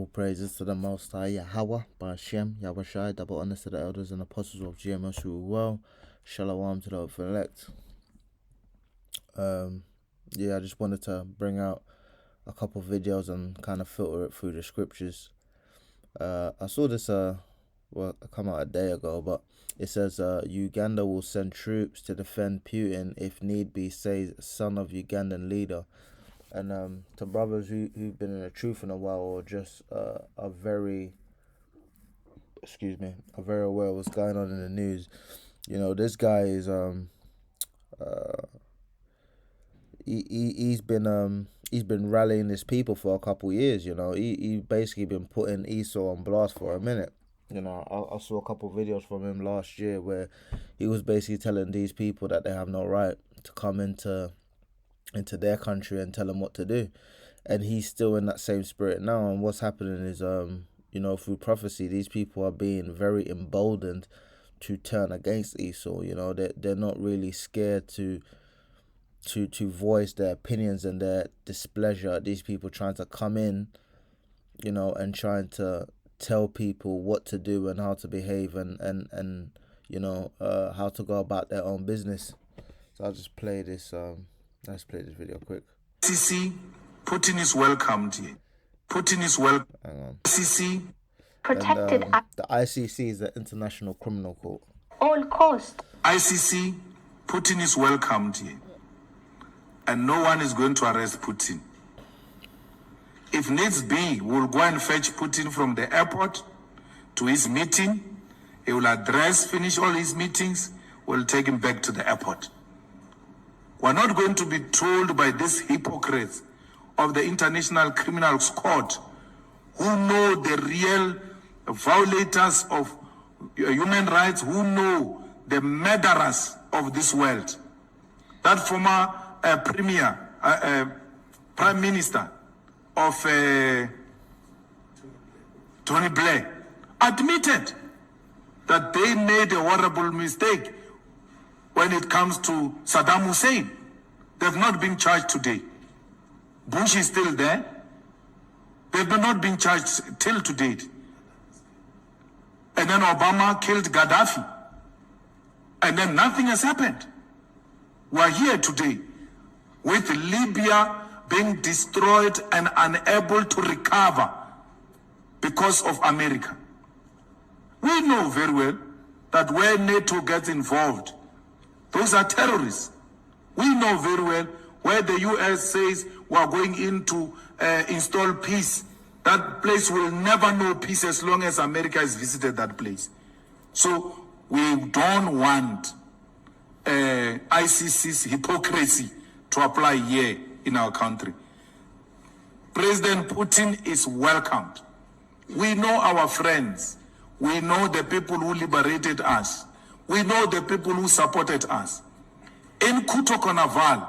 All praises to the Most High Yahweh, Ba'ashem, Yahushai, double honors to the elders and apostles of GMS who well. Shalom to the elect. I just wanted to bring out a couple videos and kind of filter it through the scriptures. I saw this come out a day ago, but it says Uganda will send troops to defend Putin if need be, says son of Ugandan leader. And to brothers who've been in the truth in a while, or just are very aware of what's going on in the news, this guy is he's been rallying his people for a couple years. He basically been putting Esau on blast for a minute. I saw a couple videos from him last year where he was basically telling these people that they have no right to come into their country and tell them what to do, and he's still in that same spirit now. And what's happening is through prophecy, these people are being very emboldened to turn against Esau. They're not really scared to voice their opinions and their displeasure at these people trying to come in, and trying to tell people what to do and how to behave and how to go about their own business. So I'll just play this let's play this video quick. ICC, Putin is welcomed here. Putin is welcome. ICC protected and, the ICC is the International Criminal Court. All cost. ICC, Putin is welcomed here. And no one is going to arrest Putin. If needs be, we'll go and fetch Putin from the airport to his meeting. He will finish all his meetings. We'll take him back to the airport. We're not going to be told by these hypocrites of the International Criminal Court who know the real violators of human rights, who know the murderers of this world. That former Prime Minister of Tony Blair admitted that they made a horrible mistake when it comes to Saddam Hussein. They've not been charged today. Bush is still there. They've not been charged till to date. And then Obama killed Gaddafi. And then nothing has happened. We're here today with Libya being destroyed and unable to recover because of America. We know very well that where NATO gets involved, those are terrorists. We know very well where the US says we are going in to install peace. That place will never know peace as long as America has visited that place. So we don't want ICC's hypocrisy to apply here in our country. President Putin is welcomed. We know our friends. We know the people who liberated us. We know the people who supported us. In Kutokonaval,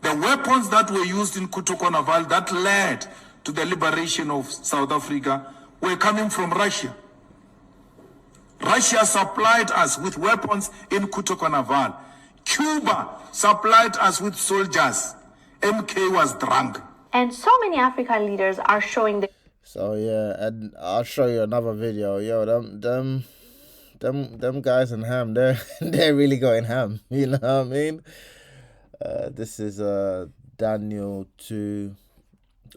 the weapons that were used in Kutokonaval that led to the liberation of South Africa were coming from Russia. Russia supplied us with weapons in Kutokonaval. Cuba supplied us with soldiers. MK was drunk. And so many African leaders are showing the... So yeah, and I'll show you another video. Yo, them guys in ham, they're really going ham. You know what I mean? This is Daniel 2.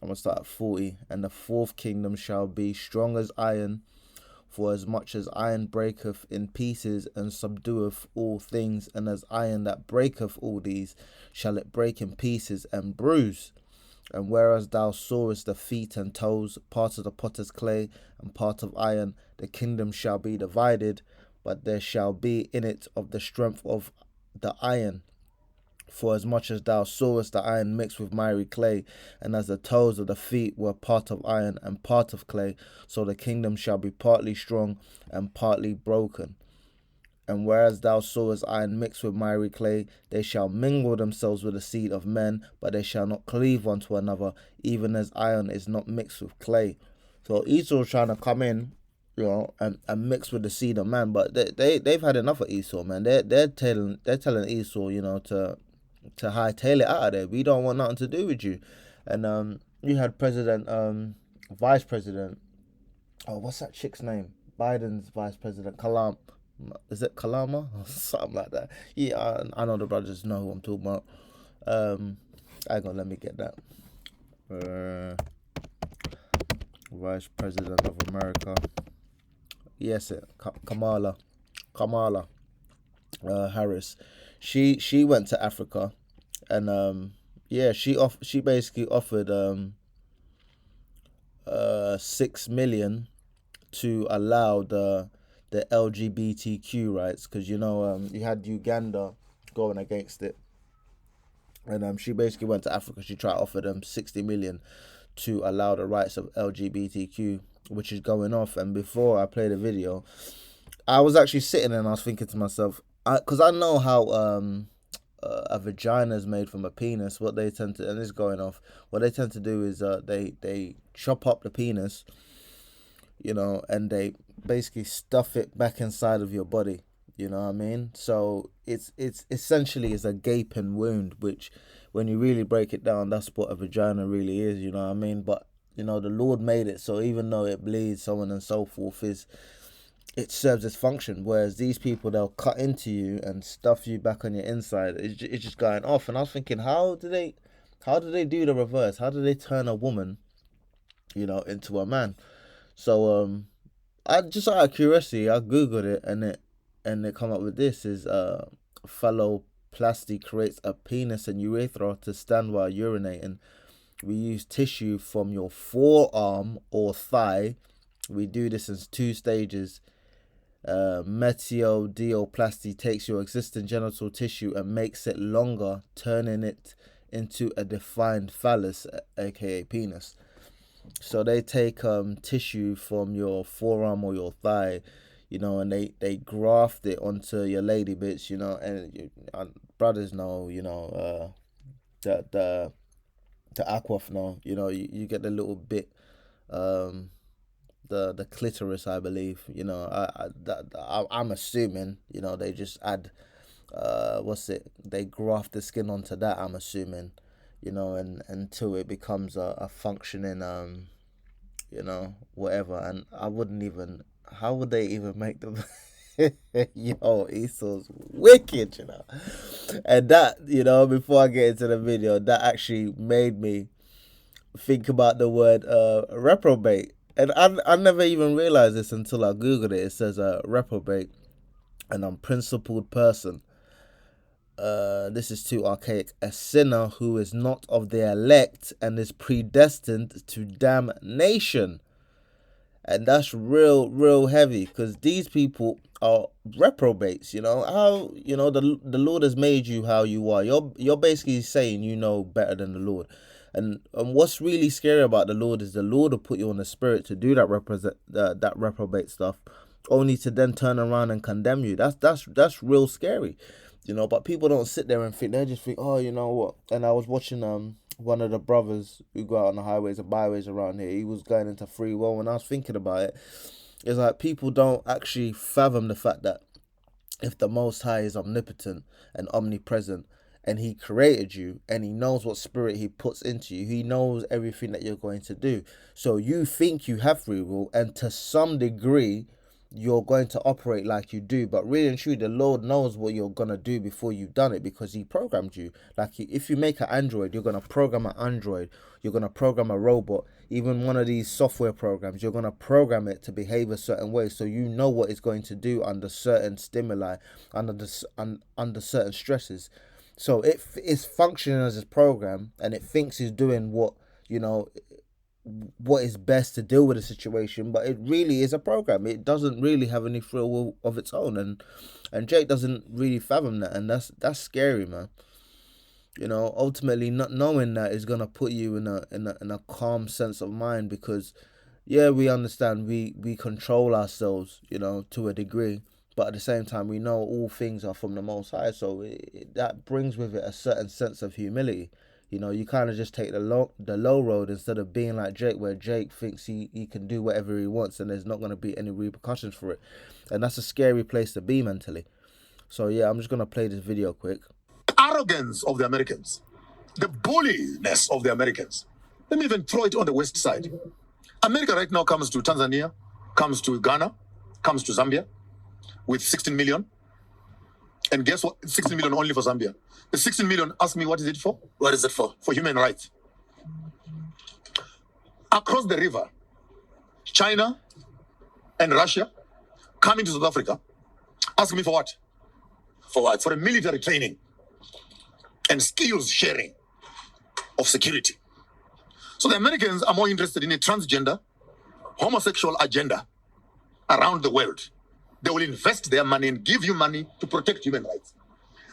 I'm gonna start at 40. And the fourth kingdom shall be strong as iron, for as much as iron breaketh in pieces and subdueth all things, and as iron that breaketh all these, shall it break in pieces and bruise. And whereas thou sawest the feet and toes, part of the potter's clay and part of iron, the kingdom shall be divided, but there shall be in it of the strength of the iron. For as much as thou sawest the iron mixed with miry clay, and as the toes of the feet were part of iron and part of clay, so the kingdom shall be partly strong and partly broken. And whereas thou sawest iron mixed with miry clay, they shall mingle themselves with the seed of men, but they shall not cleave one to another, even as iron is not mixed with clay. So Esau's trying to come in, and mix with the seed of man, but they've had enough of Esau, man. They're telling Esau, to hightail it out of there. We don't want nothing to do with you. And you had President vice president. Oh, what's that chick's name? Biden's vice president, Is it Kalama or something like that? Yeah, I know the brothers know who I'm talking about. Hang on, let me get that. Uh, Vice President of America. Yes, Kamala Harris. She went to Africa, and yeah, she basically offered 6 million to allow the LGBTQ rights, because you had Uganda going against it, and she basically went to Africa. She tried to offer them 60 million to allow the rights of LGBTQ, which is going off. And before I played the video, I was actually sitting and I was thinking to myself, because I know how a vagina is made from a penis. What they tend to, and this is going off, what they tend to do is they chop up the penis, and they basically stuff it back inside of your body. You know what I mean? So it's essentially is a gaping wound, which when you really break it down, that's what a vagina really is. You know what I mean? But the Lord made it so even though it bleeds, so on and so forth, it serves its function. Whereas these people, they'll cut into you and stuff you back on your inside. It's just going off. And I was thinking, how do they do the reverse? How do they turn a woman, into a man? So I just out of curiosity, I googled it, and it come up with this is phalloplasty creates a penis and urethra to stand while urinating. We use tissue from your forearm or thigh. We do this in 2 stages. Metiodioplasty takes your existing genital tissue and makes it longer, turning it into a defined phallus, aka penis. So they take tissue from your forearm or your thigh, and they graft it onto your lady bits, and brothers know, the aquaf know, you get the little bit, the clitoris, I believe, I'm assuming, they just add, they graft the skin onto that, I'm assuming, and until it becomes a functioning, whatever. And I wouldn't even, how would they even make them? Yo, Esau's wicked, And that, before I get into the video, that actually made me think about the word reprobate. And I never even realized this until I googled it. It says reprobate, an unprincipled person. This is too archaic. A sinner who is not of the elect and is predestined to damnation. And that's real heavy, because these people are reprobates. How the Lord has made you how you are. You're basically saying you know better than the Lord. And what's really scary about the Lord is the Lord will put you on the spirit to do that reprobate stuff, only to then turn around and condemn you. That's real scary. But people don't sit there and think. They just think, oh, you know what? And I was watching one of the brothers who go out on the highways and byways around here. He was going into free will, and I was thinking about it. It's like people don't actually fathom the fact that if the Most High is omnipotent and omnipresent, and he created you, and he knows what spirit he puts into you, he knows everything that you're going to do. So you think you have free will, and to some degree you're going to operate like you do, but really and truly the Lord knows what you're going to do before you've done it, because he programmed you. Like if you make an Android, you're going to program an Android, you're going to program a robot. Even one of these software programs, you're going to program it to behave a certain way, so you know what it's going to do under certain stimuli, under certain stresses. So it is functioning as a program, and it thinks it's doing what is best to deal with the situation, but it really is a program. It doesn't really have any free will of its own, and Jake doesn't really fathom that, and that's scary, man. Ultimately, not knowing that is gonna put you in a calm sense of mind, because yeah, we understand we control ourselves, to a degree, but at the same time we know all things are from the Most High, so that brings with it a certain sense of humility. You kind of just take the low road, instead of being like Jake, where Jake thinks he can do whatever he wants and there's not going to be any repercussions for it. And that's a scary place to be mentally. So yeah, I'm just going to play this video quick. Arrogance of the Americans, the bulliness of the Americans. Let me even throw it on the West side. America right now comes to Tanzania, comes to Ghana, comes to Zambia with 16 million. And guess what? 16 million only for Zambia. The 16 million, ask me, what is it for? What is it for? For human rights. Across the river, China and Russia coming to South Africa, ask me for what? For what? For a military training and skills sharing of security. So the Americans are more interested in a transgender, homosexual agenda around the world. They will invest their money and give you money to protect human rights.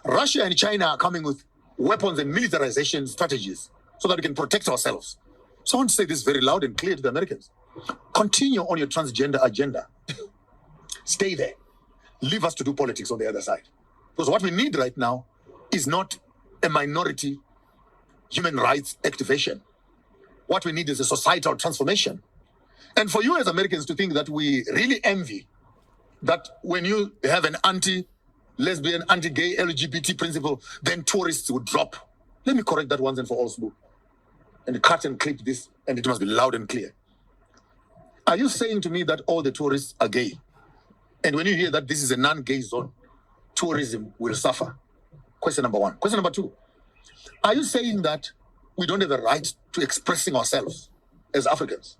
Russia and China are coming with weapons and militarization strategies so that we can protect ourselves. So I want to say this very loud and clear to the Americans. Continue on your transgender agenda. Stay there. Leave us to do politics on the other side. Because what we need right now is not a minority human rights activation. What we need is a societal transformation. And for you as Americans to think that we really envy that when you have an anti-lesbian, anti-gay, LGBT principle, then tourists would drop. Let me correct that once and for all, Sbu. And cut and clip this, and it must be loud and clear. Are you saying to me that all the tourists are gay? And when you hear that this is a non-gay zone, tourism will suffer? Question number one. Question number two. Are you saying that we don't have a right to expressing ourselves as Africans?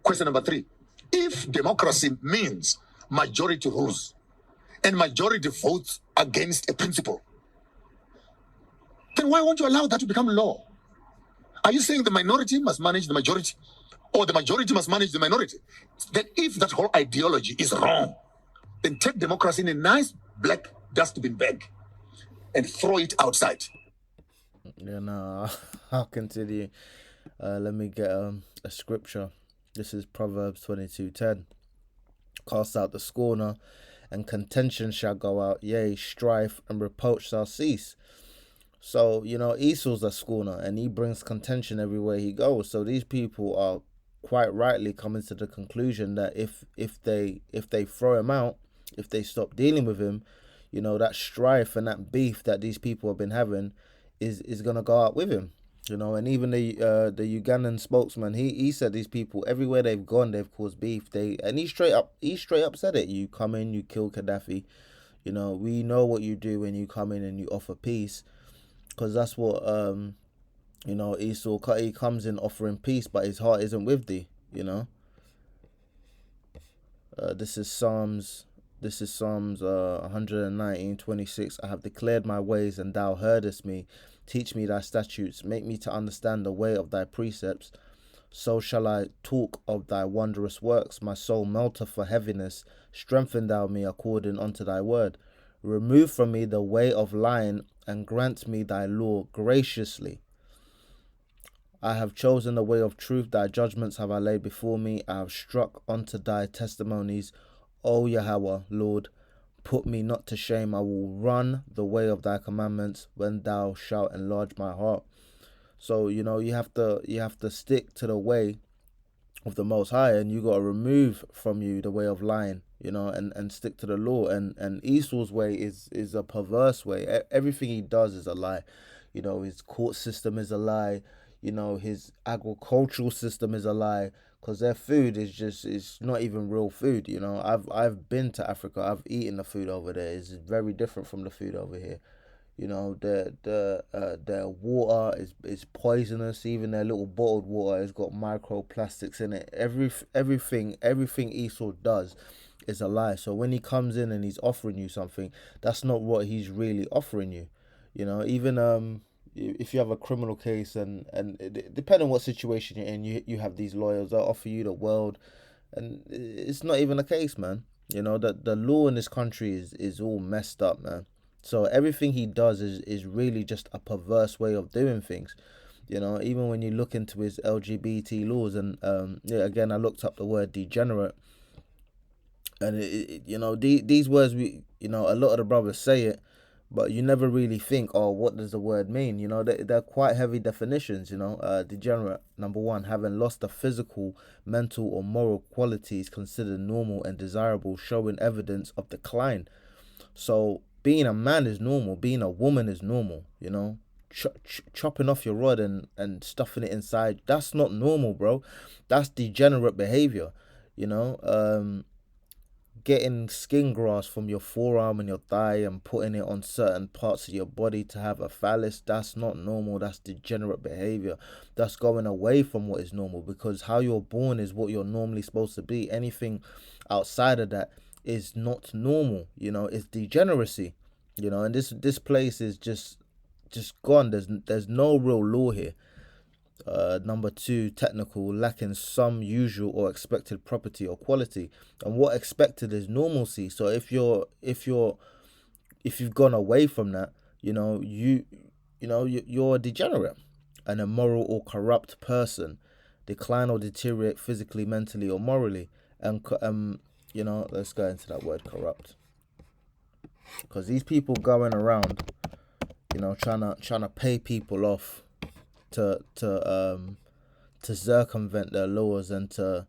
Question number three. If democracy means majority rules and majority votes against a principle, then why won't you allow that to become law? Are you saying the minority must manage the majority or the majority must manage the minority? Then if that whole ideology is wrong, then take democracy in a nice black dustbin bag and throw it outside. Yeah, no, I'll continue. Let me get a scripture. This is Proverbs 22:10. Cast out the scorner, and contention shall go out. Yea, strife and reproach shall cease. So, Esau's a scorner, and he brings contention everywhere he goes. So these people are quite rightly coming to the conclusion that if they throw him out, if they stop dealing with him, that strife and that beef that these people have been having is gonna go out with him. And even the Ugandan spokesman, he said these people everywhere they've gone, they've caused beef. He straight up said it. You come in, you kill Gaddafi. We know what you do when you come in and you offer peace, because that's what Esau, he comes in offering peace, but his heart isn't with thee. This is Psalms 119:26. I have declared my ways, and thou heardest me. Teach me thy statutes. Make me to understand the way of thy precepts. So shall I talk of thy wondrous works. My soul melteth for heaviness. Strengthen thou me according unto thy word. Remove from me the way of lying, and grant me thy law graciously. I have chosen the way of truth. Thy judgments have I laid before me. I have struck unto thy testimonies. O Yahweh, Lord, put me not to shame. I will run the way of thy commandments when thou shalt enlarge my heart. So, you have to stick to the way of the Most High, and you got to remove from you the way of lying, and stick to the law. And Esau's way is a perverse way. Everything he does is a lie. His court system is a lie. His agricultural system is a lie, because their food is not even real food. I've been to Africa. I've eaten the food over there. It's very different from the food over here. Their water is poisonous. Even their little bottled water has got microplastics in it. Everything Esau does is a lie. So when he comes in and he's offering you something, that's not what he's really offering you. Even if you have a criminal case, and depending on what situation you're in, you have these lawyers that offer you the world, and it's not even the case, man. The law in this country is all messed up, man. So everything he does is really just a perverse way of doing things. Even when you look into his LGBT laws, and again, I looked up the word degenerate, and these words, a lot of the brothers say it, but you never really think, oh, what does the word mean? They're quite heavy definitions. Degenerate, number one, having lost the physical, mental, or moral qualities considered normal and desirable, showing evidence of decline. So being a man is normal, being a woman is normal. chopping off your rod and stuffing it inside. That's not normal, bro. That's degenerate behavior. You know, getting skin grafts from your forearm and your thigh and putting it on certain parts of your body to have a phallus, that's not normal. That's degenerate behavior. That's going away from what is normal, because how you're born is what you're normally supposed to be. Anything outside of that is not normal. You know, it's degeneracy. You know, and this place is just gone. There's no real law here. Number two, technical, lacking some usual or expected property or quality. And what expected is normalcy. So if you've gone away from that, you're a degenerate, an immoral or corrupt person, decline or deteriorate physically, mentally, or morally. And let's go into that word corrupt, because these people going around, trying to pay people off to circumvent their laws and to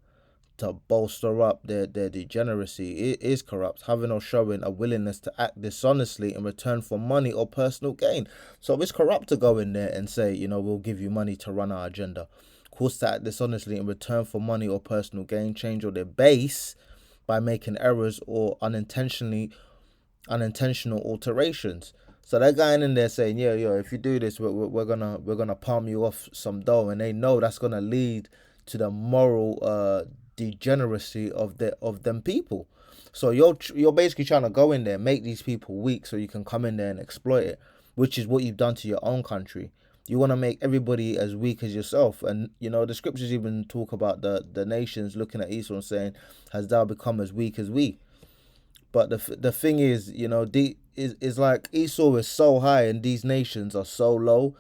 bolster up their degeneracy. It is corrupt, having or showing a willingness to act dishonestly in return for money or personal gain. So it's corrupt to go in there and say, we'll give you money to run our agenda. Of course, to act dishonestly in return for money or personal gain, change or their base by making errors or unintentional alterations. So they're going in there saying, yeah, if you do this, we're gonna palm you off some dough, and they know that's gonna lead to the moral degeneracy of them people. So you're basically trying to go in there, make these people weak, so you can come in there and exploit it, which is what you've done to your own country. You want to make everybody as weak as yourself, and the scriptures even talk about the nations looking at Esau and saying, "Has thou become as weak as we?" But the thing is, is like Esau is so high and these nations are so low,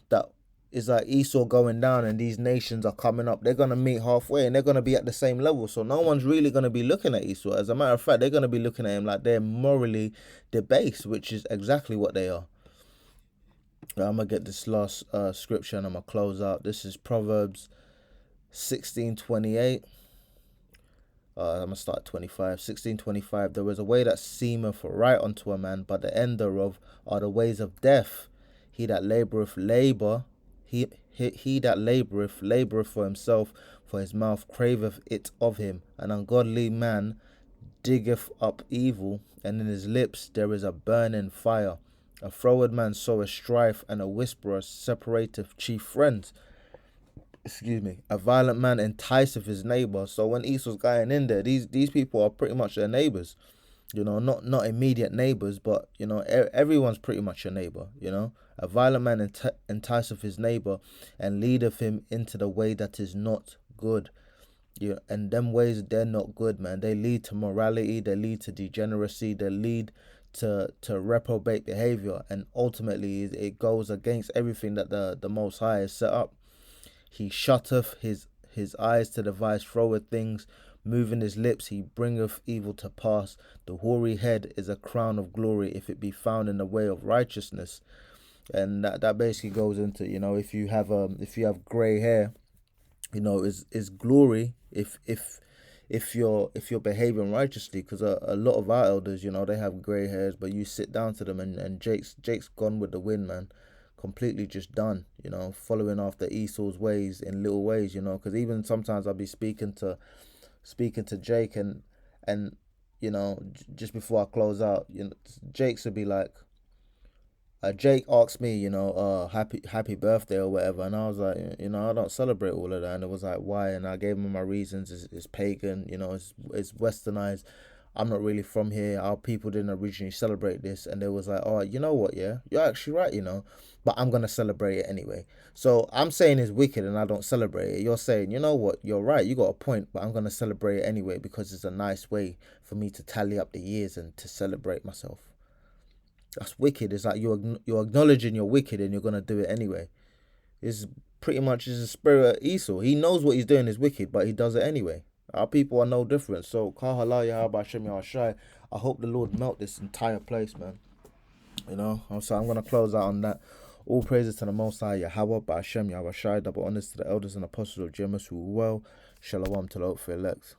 that it's like Esau going down and these nations are coming up. They're gonna meet halfway and they're gonna be at the same level. So no one's really gonna be looking at Esau. As a matter of fact, they're gonna be looking at him like they're morally debased, which is exactly what they are. I'm gonna get this last scripture and I'm gonna close out. This is Proverbs 16:28. I'm gonna start at 25. 16:25. There is a way that seemeth right unto a man, but the end thereof are the ways of death. He that laboureth laboureth for himself, for his mouth craveth it of him. An ungodly man diggeth up evil, and in his lips there is a burning fire. A froward man soweth strife, and a whisperer separateth chief friends. A violent man enticeth his neighbor. So when Esau's going in there, these people are pretty much their neighbors. Not immediate neighbors, but everyone's pretty much your neighbor. A violent man enticeth his neighbor, and leadeth him into the way that is not good. And them ways, they're not good, man. They lead to morality, they lead to degeneracy, they lead to reprobate behavior, and ultimately it goes against everything that the Most High has set up. He shutteth his eyes to devise froward things, moving his lips, he bringeth evil to pass. The hoary head is a crown of glory, if it be found in the way of righteousness. And that basically goes into, if you have grey hair, is glory if you're behaving righteously. Because a lot of our elders, they have grey hairs, but you sit down to them and Jake's gone with the wind, man. Completely just done, following after Esau's ways in little ways, because even sometimes I'll be speaking to Jake and just before I close out, Jake's would be like, Jake asked me, happy birthday or whatever, and I was like, I don't celebrate all of that, and it was like, why? And I gave him my reasons. It's pagan, it's westernized. I'm not really from here. Our people didn't originally celebrate this. And they was like, oh, you know what, yeah, you're actually right, but I'm going to celebrate it anyway. So I'm saying it's wicked and I don't celebrate it. You're saying, you know what, you're right, you got a point, but I'm going to celebrate it anyway because it's a nice way for me to tally up the years and to celebrate myself. That's wicked. It's like you're acknowledging you're wicked and you're going to do it anyway. It's pretty much the spirit of Esau. He knows what he's doing is wicked, but he does it anyway. Our people are no different. So, I hope the Lord melt this entire place, man. So I'm going to close out on that. All praises to the Most High, Yahweh, Ba'ashem, Yahweh Shai, double honors to the elders and apostles of Jemus who well. Shalom to the hopeful elect.